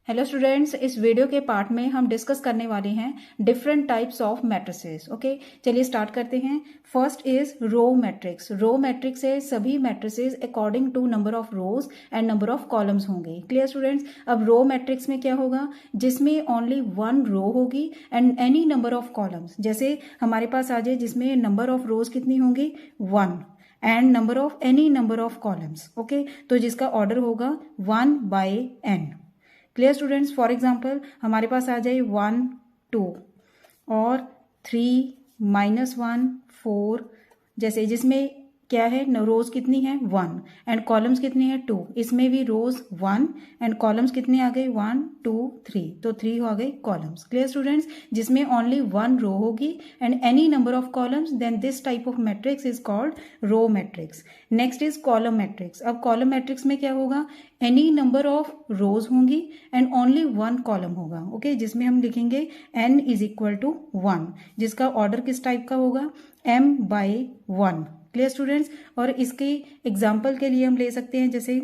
Hello students, इस video के part में हम डिस्कस करने वाले हैं different types of matrices. Okay, चलिए स्टार्ट करते हैं। First is row matrix. Row matrix है सभी matrices according to number of rows and number of columns होंगे। Clear students? अब रो मैट्रिक्स में क्या होगा, जिसमें ओनली वन रो होगी and any number of columns. जैसे हमारे पास आ जाए जिसमें नंबर ऑफ रोज कितनी होंगी, one, and number of any number of columns. Okay, तो जिसका ऑर्डर होगा 1/n। Clear students? For example हमारे पास आ जाए 1 2 और 3 -1 4, जैसे जिसमें क्या है, रोज कितनी है 1 एंड कॉलम्स कितनी है 2। इसमें भी रोज 1 एंड कॉलम्स कितने आ गए 1 2 3, तो 3 आ गए कॉलम्स। Clear students? जिसमें ओनली वन रो होगी and any number of columns, then this type of matrix is called row matrix. Next is column matrix. अब कॉलम मैट्रिक्स में क्या होगा, एनी नंबर ऑफ रोज होंगी एंड ओनली वन कॉलम होगा। Okay, जिसमें हम लिखेंगे n इज इक्वल टू 1, जिसका ऑर्डर किस टाइप का होगा, m/1। Clear students? और इसके एग्जाम्पल के लिए हम ले सकते हैं जैसे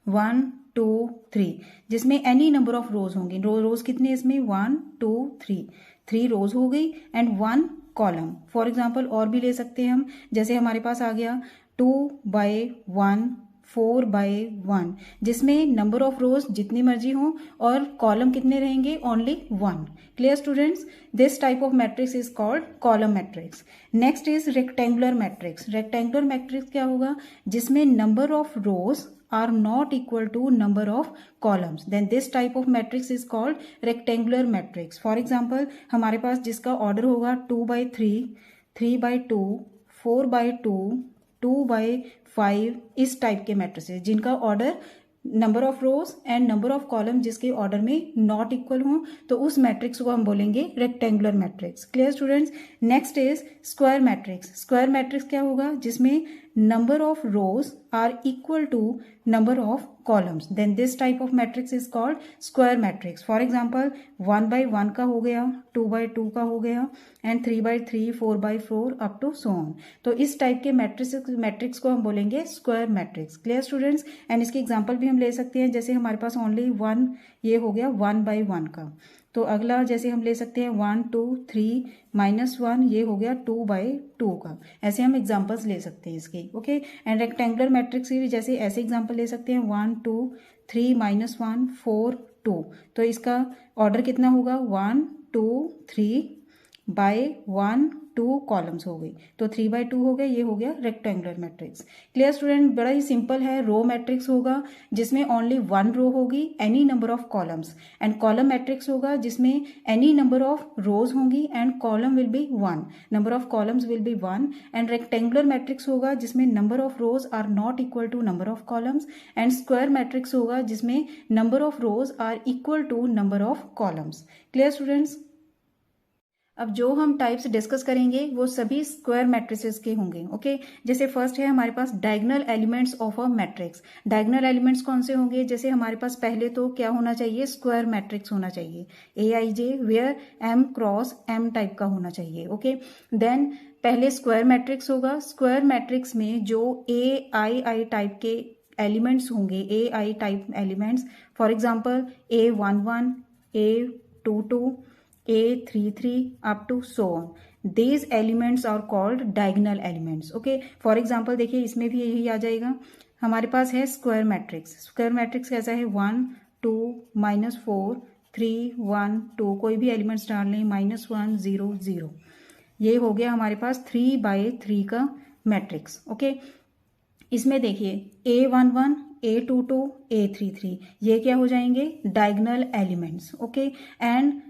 1 2 3, जिसमें एनी नंबर ऑफ रोज होंगी। रोज कितने इसमें 1 2 3 रोज हो गई and one column. For example और भी ले सकते हैं हम, जैसे हमारे पास आ गया 2/1 4/1, जिसमें नंबर ऑफ रोज जितनी मर्जी हो और कॉलम कितने रहेंगे, only one. Clear students? This type of matrix is called column matrix. Next is rectangular matrix. Rectangular matrix क्या होगा, जिसमें number of rose are not equal to number of columns, then this type of matrix is called rectangular matrix. For example हमारे पास जिसका order होगा 2/3 3/2 4/2 2/5, इस type के matrices जिनका order number of rows and number of column जिसके order में not equal हो, तो उस मैट्रिक्स को हम बोलेंगे rectangular matrix. Clear students? Next is square matrix. Square matrix क्या होगा, जिसमें number of rows are equal to number of columns, then this type of matrix is called square matrix. For example 1/1 का हो गया, 2/2 का हो गया and 3/3 4/4 up to so on. तो इस टाइप के मैट्रिक्स को हम बोलेंगे square matrix. Clear students? And इसके एग्जांपल भी हम ले सकते हैं, जैसे हमारे पास ओनली वन, ये हो गया 1/1 का। तो अगला जैसे हम ले सकते हैं 1 2 3 -1, ये हो गया 2/2 का। ऐसे हम एग्जांपल्स ले सकते हैं इसके। ओके, एंड रेक्टेंगुलर मैट्रिक्स की भी जैसे ऐसे एग्जांपल ले सकते हैं 1 2 3 -1 4 2, तो इसका ऑर्डर कितना होगा 1 2 3/1 2 कॉलम्स हो गई, तो 3/2 हो गया, ये हो गया रेक्टेंगुलर मैट्रिक्स। Clear student? बड़ा ही सिंपल है। रो मैट्रिक्स होगा जिसमें ओनली वन रो होगी, any number of columns, and column matrix होगा जिसमें एनी नंबर ऑफ रोज होंगी and column will be one, number of columns will be one, and rectangular matrix होगा जिसमें number of rows are not equal to number of columns, and square matrix होगा जिसमें number of rows are equal to number of columns. Clear students? अब जो हम types discuss करेंगे वो सभी स्क्वायर मैट्रिसेस के होंगे। ओके, जैसे फर्स्ट है हमारे पास diagonal elements of a matrix. Diagonal elements कौन से होंगे, जैसे हमारे पास पहले तो क्या होना चाहिए, स्क्वायर मैट्रिक्स होना चाहिए, AIJ वेयर M×M टाइप का होना चाहिए। ओके, देन पहले स्क्वायर मैट्रिक्स होगा। स्क्वायर मैट्रिक्स में जो AI टाइप के एलिमेंट्स होंगे, AI type elements, for example A11 A22 A33 up to so on. These elements are called diagonal elements. Okay, for example देखिए इसमें भी यही आ जाएगा। हमारे पास है स्क्वायर मैट्रिक्स। स्क्वायर मैट्रिक्स कैसा है, 1 2 -4 3 1 2, कोई भी एलिमेंट्स डाल लें, -1 0 0, ये हो गया हमारे पास 3/3 का मैट्रिक्स। ओके, इसमें देखिए A11 A22 A33, ये क्या हो जाएंगे, diagonal elements. Okay, and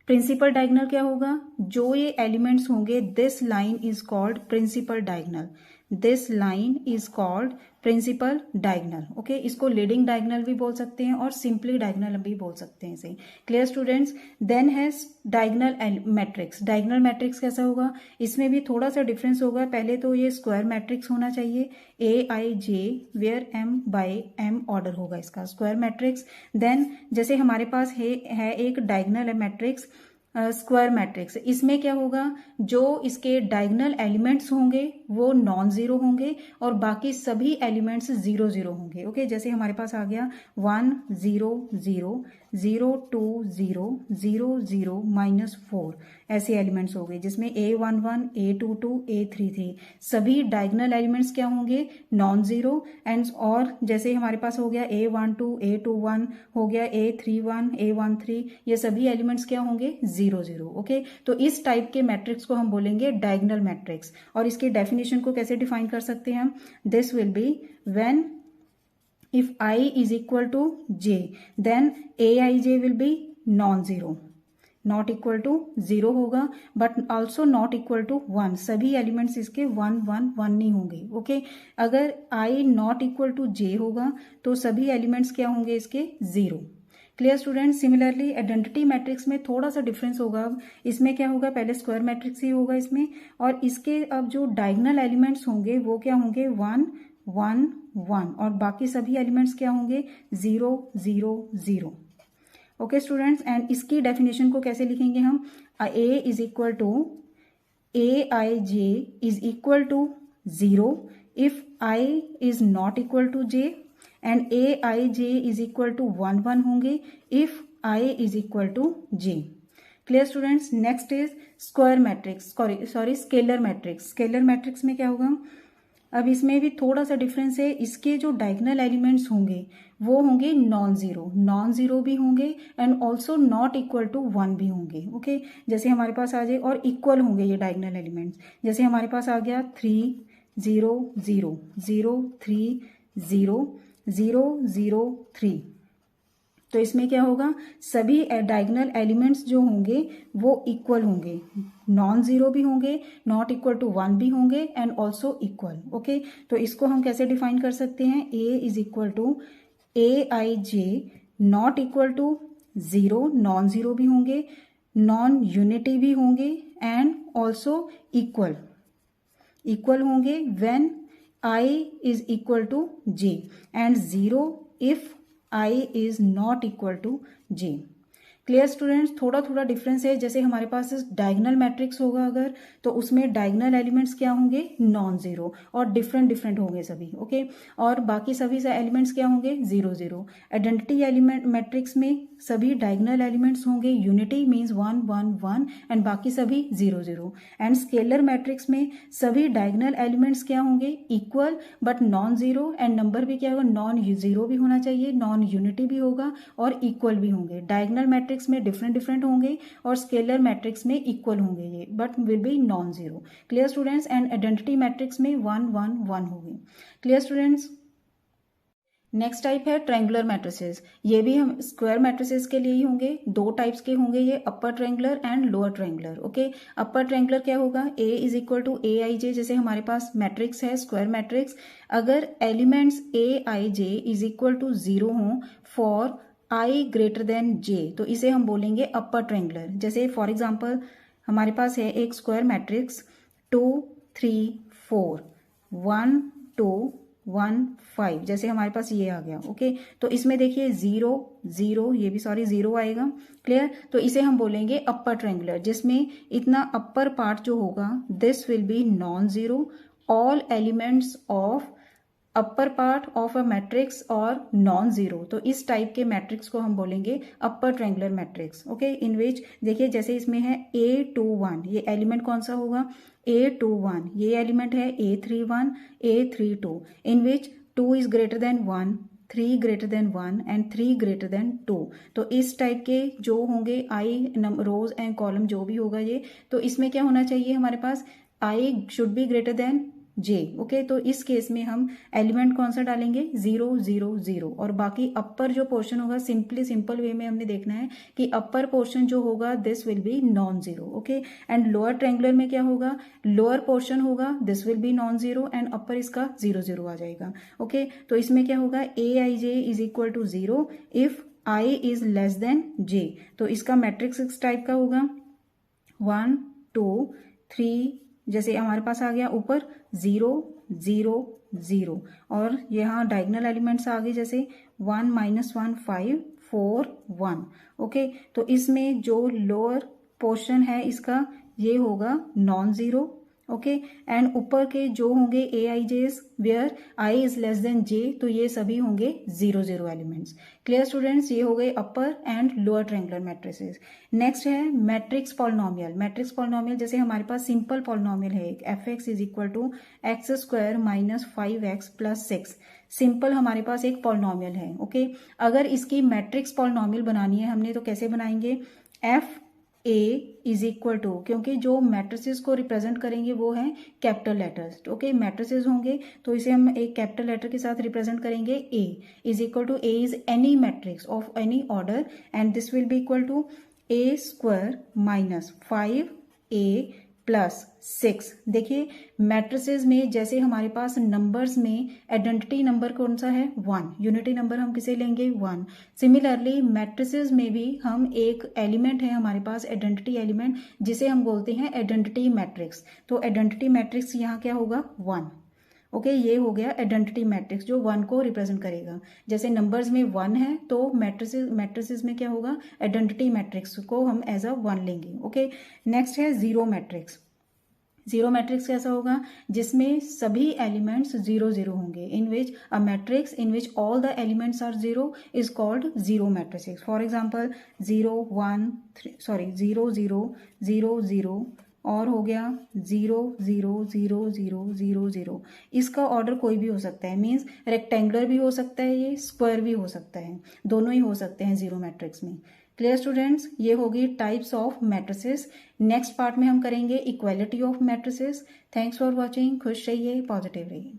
principal diagonal क्या होगा, जो ये एलिमेंट्स होंगे, this line is called principal diagonal, this line is called principal diagonal. Okay, इसको लीडिंग डायगोनल भी बोल सकते हैं और सिंपली डायगोनल भी बोल सकते हैं इसे। Clear students? देन है डायगोनल मैट्रिक्स। डायगोनल मैट्रिक्स कैसा होगा, इसमें भी थोड़ा सा डिफरेंस होगा। पहले तो ये स्क्वायर मैट्रिक्स होना चाहिए, AIJ वेयर M/M ऑर्डर होगा इसका, स्क्वायर मैट्रिक्स। देन जैसे हमारे पास है एक डायगोनल मैट्रिक्स स्क्वायर मैट्रिक्स, इसमें क्या होगा, जो इसके डायगोनल एलिमेंट्स होंगे वो नॉन जीरो होंगे और बाकी सभी एलिमेंट्स जीरो जीरो होंगे। ओके, जैसे हमारे पास आ गया 1 0 0 0 2 0 0 0 -4, ऐसे एलिमेंट्स हो गए जिसमें A11 A22 A33 सभी डायगोनल एलिमेंट्स क्या होंगे, नॉन जीरो। एंड और जैसे हमारे पास हो गया A12 A21 हो गया A31 A13, ये सभी एलिमेंट्स क्या होंगे, जीरो जीरो। ओके, तो इस टाइप के मैट्रिक्स को हम बोलेंगे डायगोनल मैट्रिक्स। और इसकी डेफिनेशन को कैसे डिफाइन कर सकते हैं हम, this will be when if I is equal to j then aij will be non-zero, not equal to zero होगा but also not equal to 1, सभी एलिमेंट्स इसके 1 1 1 नहीं होंगे। ओके, अगर i not equal to j होगा तो सभी elements क्या होंगे इसके, zero. Clear student. Similarly identity matrix में थोड़ा सा डिफरेंस होगा। अब इसमें क्या होगा, पहले स्क्वायर मैट्रिक्स ही होगा इसमें, और इसके अब जो डायगोनल एलिमेंट्स होंगे वो क्या होंगे, 1 1 1, और बाकी सभी एलिमेंट्स क्या होंगे, 0 0 0। ओके स्टूडेंट्स, एंड इसकी डेफिनेशन को कैसे लिखेंगे हम, a is equal to aij is equal to 0 if i is not equal to j, and aij is equal to 1 1 होंगे if i is equal to j। Clear students. Next is square matrix, sorry scalar matrix. Scalar matrix में क्या होगा, अब इसमें भी थोड़ा सा difference है, इसके जो डायगोनल एलिमेंट्स होंगे वो होंगे नॉन जीरो भी होंगे and also not equal to 1 भी होंगे। ओके, जैसे हमारे पास आ जाए, और इक्वल होंगे ये डायगोनल एलिमेंट्स, जैसे हमारे पास आ गया 3 0 0 0 3 0 0 0 3, तो इसमें क्या होगा, सभी डायगोनल एलिमेंट्स जो होंगे वो इक्वल होंगे, नॉन जीरो भी होंगे, नॉट इक्वल टू 1 भी होंगे एंड ऑल्सो इक्वल। ओके, तो इसको हम कैसे डिफाइन कर सकते हैं, a is equal to aij not equal to 0, non zero भी होंगे, नॉन यूनिटी भी होंगे एंड ऑल्सो इक्वल होंगे when i is equal to j, and 0 if i is not equal to j। Clear students. थोड़ा थोड़ा difference है, जैसे हमारे पास डायगोनल मैट्रिक्स होगा अगर, तो उसमें डायगोनल एलिमेंट्स क्या होंगे, नॉन जीरो, और डिफरेंट डिफरेंट होंगे सभी। ओके, और बाकी सभी एलिमेंट्स क्या होंगे, zero zero. Identity element matrix में सभी डायगोनल एलिमेंट्स होंगे यूनिटी मीन्स 1 1 1 एंड बाकी सभी zero zero. And scalar matrix में सभी डायगोनल एलिमेंट्स क्या होंगे, equal but non zero, and number भी क्या होगा, नॉन जीरो भी होना चाहिए, नॉन यूनिटी भी होगा और इक्वल भी होंगे। डायगोनल मैट्रिक्स में डिफरेंट होंगे और स्केलर मैट्रिक्स में इक्वल होंगे ये, but will be non zero. Clear students. And identity matrix में 1 1 1 होगी। Clear students. नेक्स्ट टाइप है ट्रायंगुलर मैट्रिसेस। ये भी हम स्क्वायर मैट्रिसेस के लिए ही होंगे, दो टाइप्स के होंगे ये, upper triangular and lower triangular. Okay, upper triangular क्या होगा, a is equal to a i j, जैसे हमारे पास मैट्रिक्स है स्क्वायर मैट्रिक्स, अगर elements a i j is equal to 0 हों for i greater than j, तो इसे हम बोलेंगे अपर ट्रायंगुलर। जैसे फॉर एग्जांपल हमारे पास है एक स्क्वायर मैट्रिक्स 2 3 4 1 2 1 5, जैसे हमारे पास ये आ गया। ओके, तो इसमें देखिए 0 0, ये भी सॉरी 0 आएगा। क्लियर, तो इसे हम बोलेंगे अपर ट्रायंगुलर, जिसमें इतना अपर पार्ट जो होगा this will B non zero, all elements of upper part of a matrix और नॉन जीरो। तो इस टाइप के मैट्रिक्स को हम बोलेंगे अपर ट्रायंगुलर मैट्रिक्स। ओके, इन विच देखिए जैसे इसमें है A21, ये एलिमेंट कौन सा होगा, A21, ये एलिमेंट है A31 A32, in which 2 is greater than 1, 3 greater than 1 and 3 greater than 2। तो इस टाइप के जो होंगे आई रोज एंड कॉलम जो भी होगा ये, तो इसमें क्या होना चाहिए हमारे पास, i should be greater than j. Okay, तो इस केस में हम एलिमेंट कौन सा डालेंगे, 0 0 0, और बाकी अपर जो पोर्शन होगा सिंपल वे में हमने देखना है कि अपर पोर्शन जो होगा this will B non zero. Okay, and lower triangular में क्या होगा, लोअर पोर्शन होगा this will B non zero and upper इसका 0 0 आ जाएगा। ओके, तो इसमें क्या होगा, a i j is equal to 0 if i is less than j, तो इसका मैट्रिक्स इस टाइप का होगा 1 2 3, जैसे हमारे पास आ गया ऊपर 0 0 0, और यहाँ डायगोनल एलिमेंट्स आ गए जैसे 1 -1 5 4 1। ओके, तो इसमें जो लोअर पोर्शन है इसका ये होगा नॉन जीरो, ओके। एंड ऊपर के जो होंगे a i js where i is less than j, तो ये सभी होंगे 0 0 एलिमेंट्स। क्लियर स्टूडेंट्स, ये हो गए upper and lower triangular matrices. Next है मैट्रिक्स पॉलिनोमियल। मैट्रिक्स पॉलिनोमियल जैसे हमारे पास सिंपल पॉलिनोमियल है एक f x is equal to x square minus 5x plus 6, simple हमारे पास एक पॉलिनोमियल है, ओके। अगर इसकी मैट्रिक्स पॉलिनोमियल बनानी है हमने तो कैसे बनाएंगे, F A is equal to, क्योंकि जो मैट्रिसेस को रिप्रेजेंट करेंगे वो हैं कैपिटल लेटर्स, ओके। मैट्रिसेस होंगे तो इसे हम एक कैपिटल लेटर के साथ रिप्रेजेंट करेंगे, a is equal to, a is any matrix of any order and this will be equal to a square minus 5a plus 6। देखिए मैट्रिसेस में जैसे हमारे पास नंबर्स में आइडेंटिटी नंबर कौन सा है, 1, यूनिटी नंबर हम किसे लेंगे, 1। सिमिलरली मैट्रिसेस में भी हम एक एलिमेंट है हमारे पास आइडेंटिटी एलिमेंट जिसे हम बोलते हैं आइडेंटिटी मैट्रिक्स, तो आइडेंटिटी मैट्रिक्स यहाँ क्या होगा, 1, ओके। ये हो गया आइडेंटिटी मैट्रिक्स जो 1 को रिप्रेजेंट करेगा। जैसे नंबर्स में 1 है तो मैट्रिसेस में क्या होगा, आइडेंटिटी मैट्रिक्स को हम एज अ 1 लेंगे, ओके। नेक्स्ट है जीरो मैट्रिक्स। जीरो मैट्रिक्स कैसा होगा, जिसमें सभी एलिमेंट्स 0 0 होंगे, in which a matrix in which all the elements are 0 is called zero matrix. For example 0 1 0 0 0 0 और हो गया 0 0 0 0 0 0। इसका ऑर्डर कोई भी हो सकता है, मीन्स रेक्टेंगुलर भी हो सकता है, ये स्क्वायर भी हो सकता है, दोनों ही हो सकते हैं जीरो मैट्रिक्स में। क्लियर स्टूडेंट्स, ये होगी types of matrices. Next part में हम करेंगे equality of matrices. Thanks for watching, खुश रहिए, पॉजिटिव रहिए।